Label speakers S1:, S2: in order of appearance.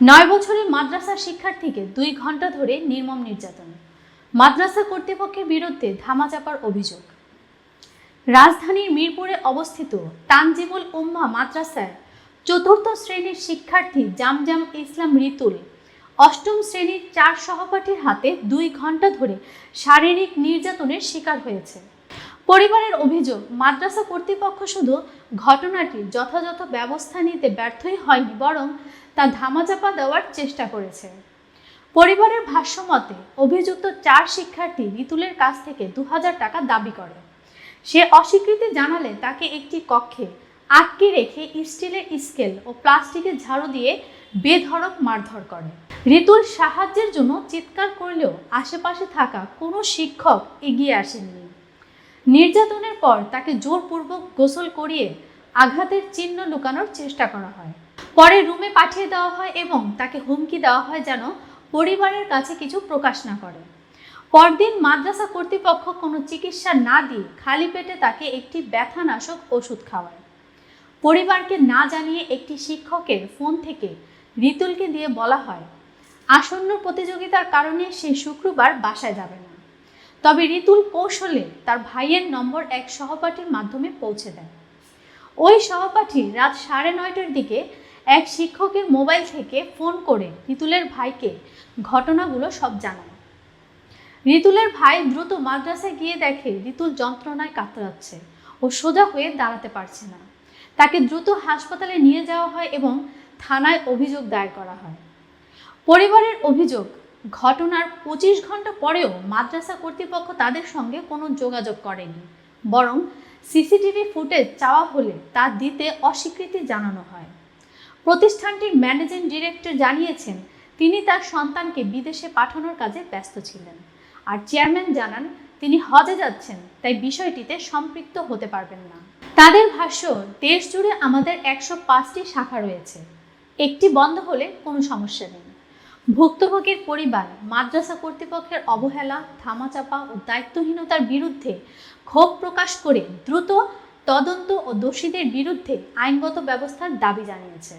S1: 9 বছরের মাদ্রাসা শিক্ষার্থীকে 2 ঘন্টা ধরে নির্মম নির্যাতন। মাদ্রাসা কর্তৃপক্ষের বিরুদ্ধে ধামাচাপার অভিযোগ। রাজধানীর মিরপুরে অবস্থিত তানজিমুল উম্মাহ মাদ্রাসায় 4র্থ শ্রেণীর শিক্ষার্থী জামজাম ইসলাম রিতুল 8ম শ্রেণীর 4 সহপাঠীর হাতে 2 ঘন্টা ধরে শারীরিক নির্যাতনের শিকার হয়েছে। পরিবারের অভিযোগ, মাদ্রাসা কর্তৃপক্ষ শুধু ঘটনাটির যথাযথ ব্যবস্থা নিতে ব্যর্থই হয়নি, বরং তা ধামাচাপা দেওয়ার চেষ্টা করেছে। পরিবারের ভাষ্যমতে, অভিযুক্ত 4 শিক্ষার্থী রিতুলের কাছ থেকে 2000 টাকা দাবি করে। সে অস্বীকৃতি জানালে তাকে একটি কক্ষে আটকে রেখে স্টিলের স্কেল ও প্লাস্টিকের ঝাড়ু দিয়ে বেধড়ক মারধর করে। রিতুল সাহায্যের জন্য চিৎকার করলেও আশেপাশে থাকা কোনো শিক্ষক এগিয়ে আসেননি। নির্যাতনের পর তাকে জোরপূর্বক গোসল করিয়ে আঘাতের চিহ্ন লুকানোর চেষ্টা করা হয়। পরে রুমে পাঠিয়ে দেওয়া হয় এবং তাকে হুমকি দেওয়া হয় যেন পরিবারের কাছে কিছু প্রকাশ না করে। পরদিন মাদ্রাসা কর্তৃপক্ষ কোনো চিকিৎসা না দিয়ে খালি পেটে তাকে একটি ব্যথানাশক ওষুধ খাওয়ায়। পরিবারকে না জানিয়ে একটি শিক্ষকের ফোন থেকে রিতুলকে দিয়ে বলা হয় আসন্ন প্রতিযোগিতার কারণে সে শুক্রবার বাসায় যাবে না। তবে রিতুল কৌশলে তার ভাইয়ের নম্বর এক সহপাঠীর মাধ্যমে পৌঁছে দেয়। ওই সহপাঠী রাত 9:30টার দিকে এক শিক্ষকের মোবাইল থেকে ফোন করে রিতুলের ভাইকে ঘটনাগুলো সব জানায়। রিতুলের ভাই দ্রুত মাদ্রাসায় গিয়ে দেখে রিতুল যন্ত্রণায় কাতরাচ্ছে ও সোজা হয়ে দাঁড়াতে পারছে না। তাকে দ্রুত হাসপাতালে নিয়ে যাওয়া হয় এবং থানায় অভিযোগ দায়ের করা হয়। পরিবারের অভিযোগ, ঘটনার 25 ঘন্টা পরেও মাদ্রাসা কর্তৃপক্ষ তাদের সঙ্গে কোনো যোগাযোগ করেনি, বরং সিসিটিভি ফুটেজ চাওয়া হলে তা দিতে অস্বীকৃতি জানানো হয়। প্রতিষ্ঠানটির ম্যানেজিং ডিরেক্টর জানিয়েছেন তিনি তার সন্তানকে বিদেশে পাঠানোর কাজে ব্যস্ত ছিলেন, আর চেয়ারম্যান জানান তিনি হজে যাচ্ছেন, তাই বিষয়টিতে সম্পৃক্ত হতে পারবেন না। তাদের ভাষ্য, দেশ জুড়ে আমাদের 105টি শাখা রয়েছে, একটি বন্ধ হলে কোনো সমস্যা নেই। ভুক্তভোগীর পরিবার মাদ্রাসা কর্তৃপক্ষের অবহেলা, ধামাচাপা ও দায়িত্বহীনতার বিরুদ্ধে ক্ষোভ প্রকাশ করে দ্রুত তদন্ত ও দোষীদের বিরুদ্ধে আইনগত ব্যবস্থার দাবি জানিয়েছে।